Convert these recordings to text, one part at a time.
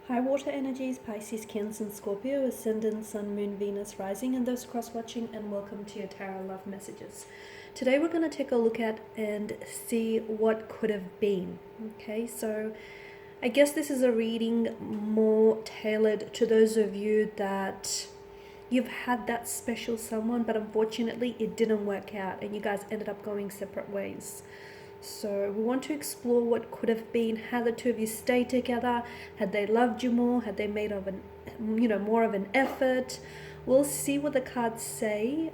High water energies, Pisces, Cancer, and Scorpio, Ascendant, Sun, Moon, Venus, Rising, and those cross-watching, and welcome to your Tarot Love Messages. Today we're going to take a look at and see what could have been. Okay, so I guess this is a reading more tailored to those of you that you've had that special someone, but unfortunately it didn't work out and you guys ended up going separate ways. So we want to explore what could have been, had the two of you stayed together, had they loved you more, had they made more of an effort. We'll see what the cards say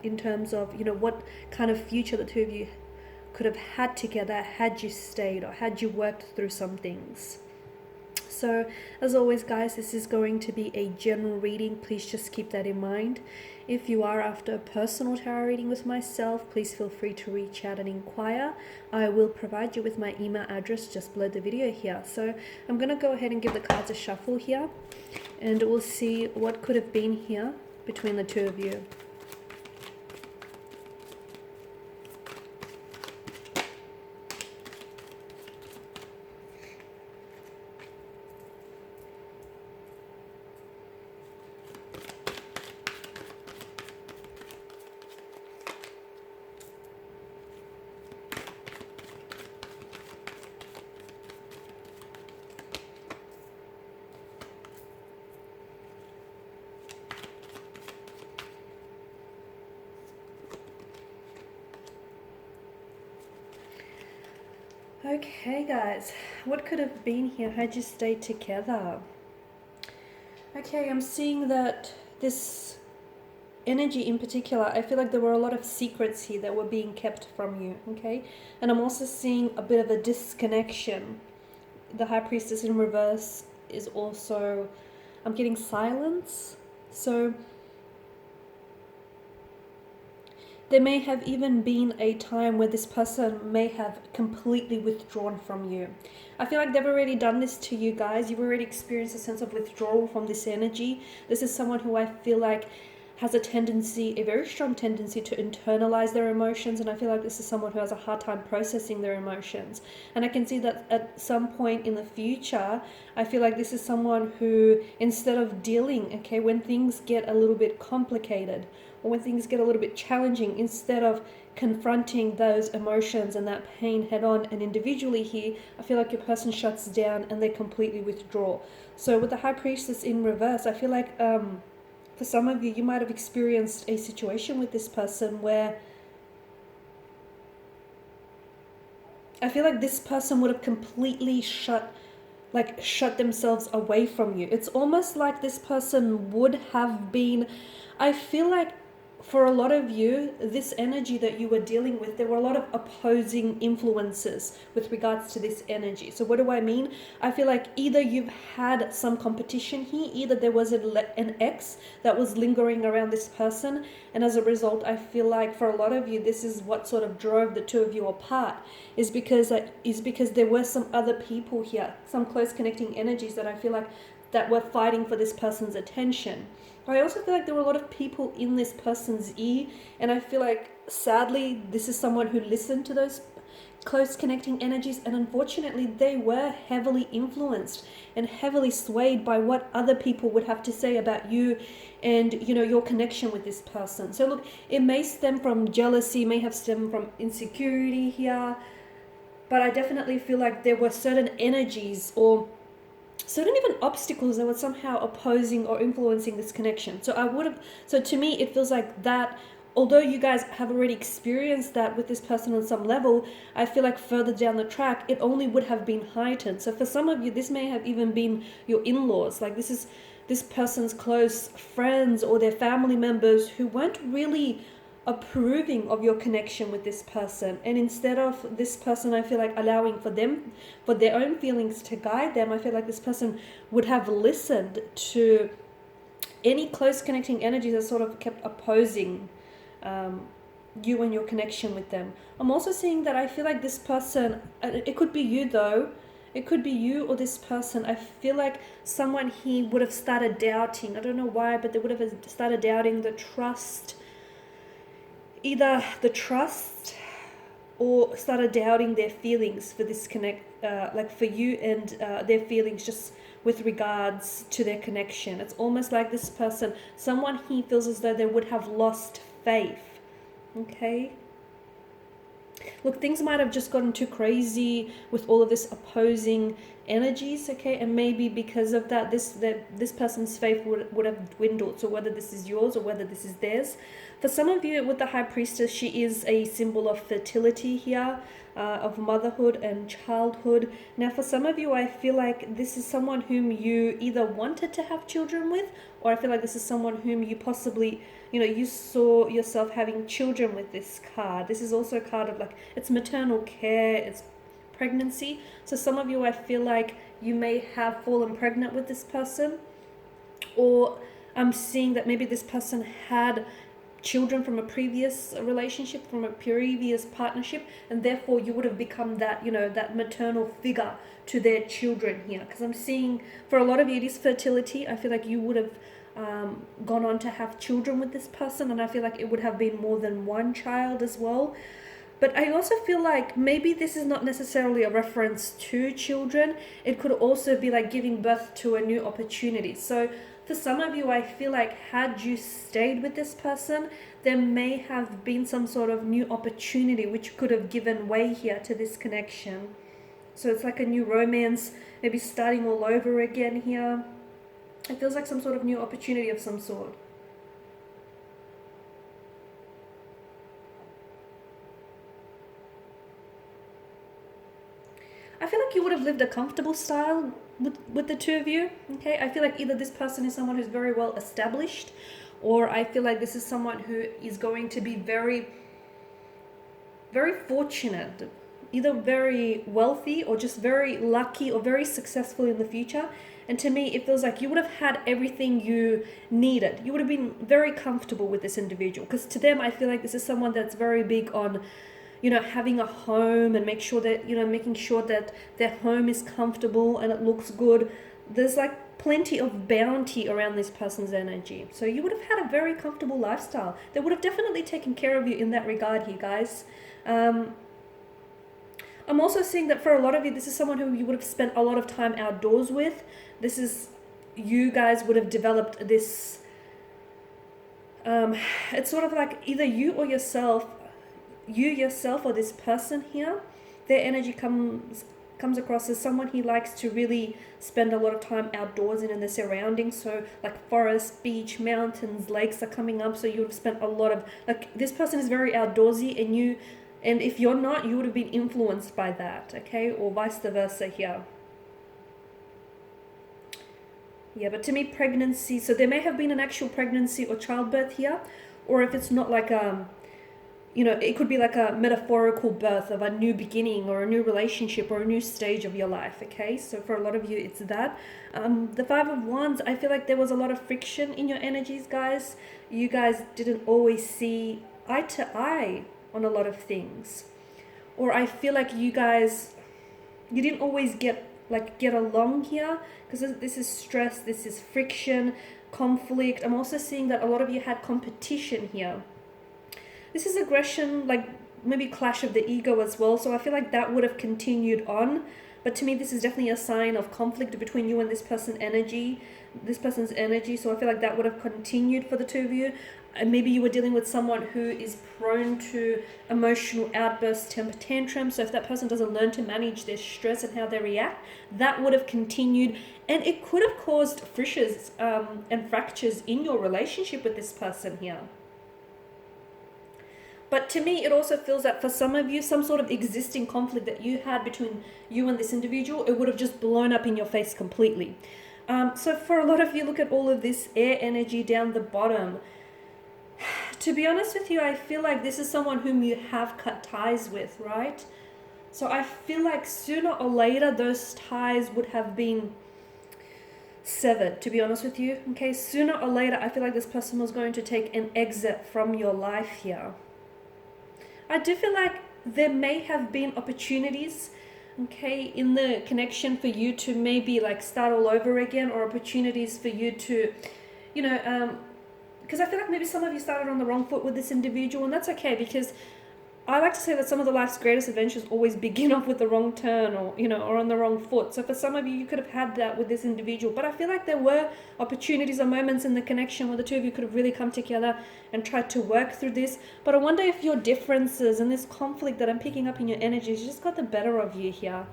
in terms of, what kind of future the two of you could have had together had you stayed or had you worked through some things. So as always, guys, this is going to be a general reading. Please just keep that in mind. If you are after a personal tarot reading with myself, please feel free to reach out and inquire. I will provide you with my email address just below the video here. So I'm going to go ahead and give the cards a shuffle here, and we'll see what could have been here between the two of you. Okay, guys, what could have been here had you stayed together? Okay, I'm seeing that this energy in particular, I feel like there were a lot of secrets here that were being kept from you, okay? And I'm also seeing a bit of a disconnection. The High Priestess in reverse is also, I'm getting silence. So there may have even been a time where this person may have completely withdrawn from you. I feel like they've already done this to you guys. You've already experienced a sense of withdrawal from this energy. This is someone who I feel like has a very strong tendency to internalize their emotions, and I feel like this is someone who has a hard time processing their emotions. And I can see that at some point in the future, I feel like this is someone who, instead of dealing, okay, when things get a little bit complicated, or when things get a little bit challenging, instead of confronting those emotions and that pain head on and individually here, I feel like your person shuts down and they completely withdraw. So with the High Priestess in reverse, I feel like for some of you, you might have experienced a situation with this person where I feel like this person would have completely shut themselves away from you. It's almost like this person would have been, I feel like for a lot of you, this energy that you were dealing with, there were a lot of opposing influences with regards to this energy. So what do I mean? I feel like either you've had some competition here, either there was an ex that was lingering around this person, and as a result, I feel like for a lot of you, this is what sort of drove the two of you apart, is because there were some other people here, some close connecting energies that I feel like that were fighting for this person's attention. I also feel like there were a lot of people in this person's ear, and I feel like sadly this is someone who listened to those close connecting energies, and unfortunately they were heavily influenced and heavily swayed by what other people would have to say about you and your connection with this person. So look, it may stem from jealousy, may have stemmed from insecurity here, but I definitely feel like there were certain energies or certain even obstacles that were somehow opposing or influencing this connection. So to me, it feels like that, although you guys have already experienced that with this person on some level, I feel like further down the track, it only would have been heightened. So for some of you, this may have even been your in-laws. Like this is this person's close friends or their family members who weren't really approving of your connection with this person, and instead of this person, I feel like allowing for their own feelings to guide them, I feel like this person would have listened to any close connecting energies that sort of kept opposing you and your connection with them. I'm also seeing that I feel like this person, it could be you though, it could be you or this person. I feel like someone here would have started doubting, I don't know why, but they would have started doubting the trust, either the trust or started doubting their feelings for this for you, and their feelings just with regards to their connection. It's almost like this person, someone he feels as though they would have lost faith. Okay? Look, things might have just gotten too crazy with all of this opposing energies, okay? And maybe because of that, this person's faith would have dwindled. So whether this is yours or whether this is theirs. For some of you with the High Priestess, she is a symbol of fertility here, of motherhood and childhood. Now, for some of you, I feel like this is someone whom you either wanted to have children with, or I feel like this is someone whom you possibly, you saw yourself having children with this card. This is also a card of like, it's maternal care, it's pregnancy. So some of you, I feel like you may have fallen pregnant with this person, or I'm seeing that maybe this person had children from a previous relationship, from a previous partnership, and therefore you would have become that, that maternal figure to their children here. Because I'm seeing for a lot of you, it is fertility. I feel like you would have gone on to have children with this person, and I feel like it would have been more than one child as well. But I also feel like maybe this is not necessarily a reference to children. It could also be like giving birth to a new opportunity. So for some of you, I feel like had you stayed with this person, there may have been some sort of new opportunity which could have given way here to this connection. So it's like a new romance, maybe starting all over again here. It feels like some sort of new opportunity of some sort. I feel like you would have lived a comfortable style with the two of you, okay? I feel like either this person is someone who's very well established, or I feel like this is someone who is going to be very, very fortunate, either very wealthy or just very lucky or very successful in the future. And to me, it feels like you would have had everything you needed. You would have been very comfortable with this individual, because to them, I feel like this is someone that's very big on having a home and making sure that their home is comfortable and it looks good. There's like plenty of bounty around this person's energy. So you would have had a very comfortable lifestyle. They would have definitely taken care of you in that regard here, guys. I'm also seeing that for a lot of you, this is someone who you would have spent a lot of time outdoors with. You guys would have developed this, it's sort of like either you yourself or this person here, their energy comes across as someone he likes to really spend a lot of time outdoors in the surroundings. So like forest, beach, mountains, lakes are coming up. So you would have spent a lot of, like, this person is very outdoorsy, and if you're not, you would have been influenced by that, okay? Or vice versa here. Yeah, but to me, pregnancy, so there may have been an actual pregnancy or childbirth here, or if it's not like it could be like a metaphorical birth of a new beginning or a new relationship or a new stage of your life, okay? So for a lot of you, it's that. The Five of Wands, I feel like there was a lot of friction in your energies, guys. You guys didn't always see eye to eye on a lot of things. Or I feel like you didn't always get along here, because this is stress, this is friction, conflict. I'm also seeing that a lot of you had competition here. This is aggression, like maybe clash of the ego as well. So I feel like that would have continued on. But to me, this is definitely a sign of conflict between you and this person's energy. So I feel like that would have continued for the two of you. And maybe you were dealing with someone who is prone to emotional outbursts, temper tantrums. So if that person doesn't learn to manage their stress and how they react, that would have continued. And it could have caused fissures and fractures in your relationship with this person here. But to me, it also feels that for some of you, some sort of existing conflict that you had between you and this individual, it would have just blown up in your face completely. So for a lot of you, look at all of this air energy down the bottom. To be honest with you, I feel like this is someone whom you have cut ties with, right? So I feel like sooner or later, those ties would have been severed, to be honest with you. Okay, sooner or later, I feel like this person was going to take an exit from your life here. I do feel like there may have been opportunities, okay, in the connection for you to maybe like start all over again, or opportunities for you to, because I feel like maybe some of you started on the wrong foot with this individual, and that's okay, because I like to say that some of the life's greatest adventures always begin off with the wrong turn, or or on the wrong foot. So for some of you, you could have had that with this individual, but I feel like there were opportunities or moments in the connection where the two of you could have really come together and tried to work through this. But I wonder if your differences and this conflict that I'm picking up in your energies just got the better of you here.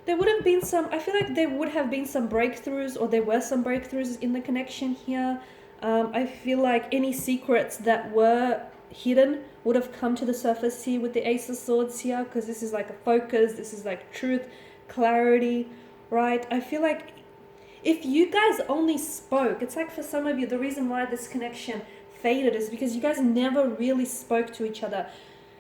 There would have been I feel like there would have been some breakthroughs, or there were some breakthroughs in the connection here. I feel like any secrets that were hidden would have come to the surface here with the Ace of Swords here, because this is like a focus, this is like truth, clarity, right? I feel like if you guys only spoke, it's like for some of you, the reason why this connection faded is because you guys never really spoke to each other.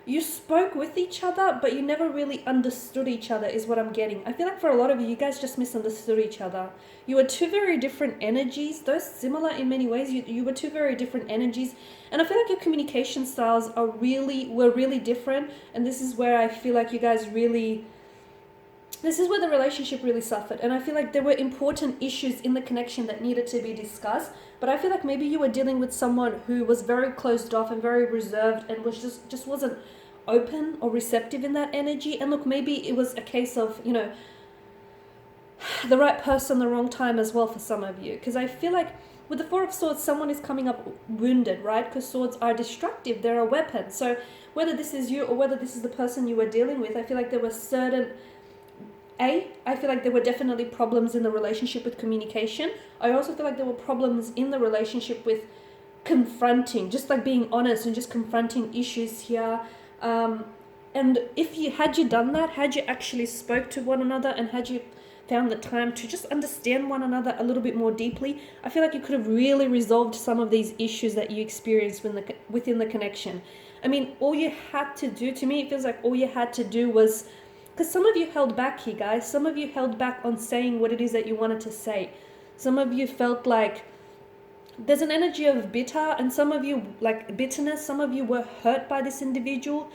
You spoke with each other, but you never really understood each other, is what I'm getting. I feel like for a lot of you, you guys just misunderstood each other. You were two very different energies, though similar in many ways. You were two very different energies. And I feel like your communication styles were really different. And this is where I feel like you guys this is where the relationship really suffered. And I feel like there were important issues in the connection that needed to be discussed. But I feel like maybe you were dealing with someone who was very closed off and very reserved and was just wasn't open or receptive in that energy. And look, maybe it was a case of, the right person, the wrong time as well for some of you. Because I feel like with the Four of Swords, someone is coming up wounded, right? Because swords are destructive. They're a weapon. So whether this is you or whether this is the person you were dealing with, I feel like there were I feel like there were definitely problems in the relationship with communication. I also feel like there were problems in the relationship with confronting, just like being honest and just confronting issues here. And had you done that, had you actually spoke to one another and had you found the time to just understand one another a little bit more deeply, I feel like you could have really resolved some of these issues that you experienced within the connection. I mean, all you had to do, to me, it feels like all you had to do was, because some of you held back here, guys. Some of you held back on saying what it is that you wanted to say. Some of you felt like there's an energy of bitter, and some of you like bitterness. Some of you were hurt by this individual.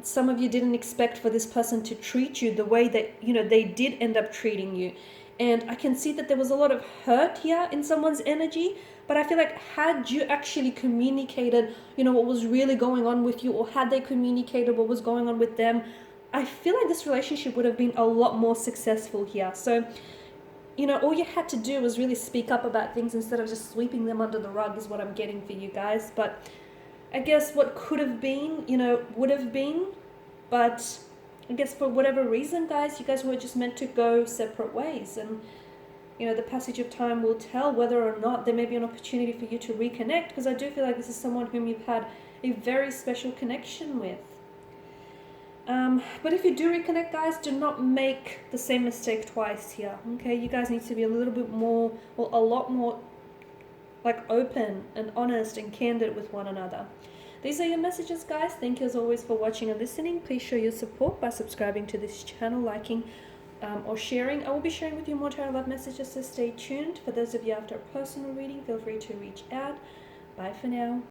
Some of you didn't expect for this person to treat you the way that they did end up treating you. And I can see that there was a lot of hurt here in someone's energy. But I feel like had you actually communicated, what was really going on with you, or had they communicated what was going on with them, I feel like this relationship would have been a lot more successful here. So, all you had to do was really speak up about things instead of just sweeping them under the rug, is what I'm getting for you guys. But I guess what could have been, would have been. But I guess for whatever reason, guys, you guys were just meant to go separate ways. And, the passage of time will tell whether or not there may be an opportunity for you to reconnect, because I do feel like this is someone whom you've had a very special connection with. But if you do reconnect, guys, do not make the same mistake twice here, okay? You guys need to be a little bit more, or a lot more, like, open and honest and candid with one another. These are your messages, guys. Thank you as always for watching and listening. Please show your support by subscribing to this channel, liking, or sharing. I will be sharing with you more tarot love messages, so stay tuned. For those of you after a personal reading, feel free to reach out. Bye for now.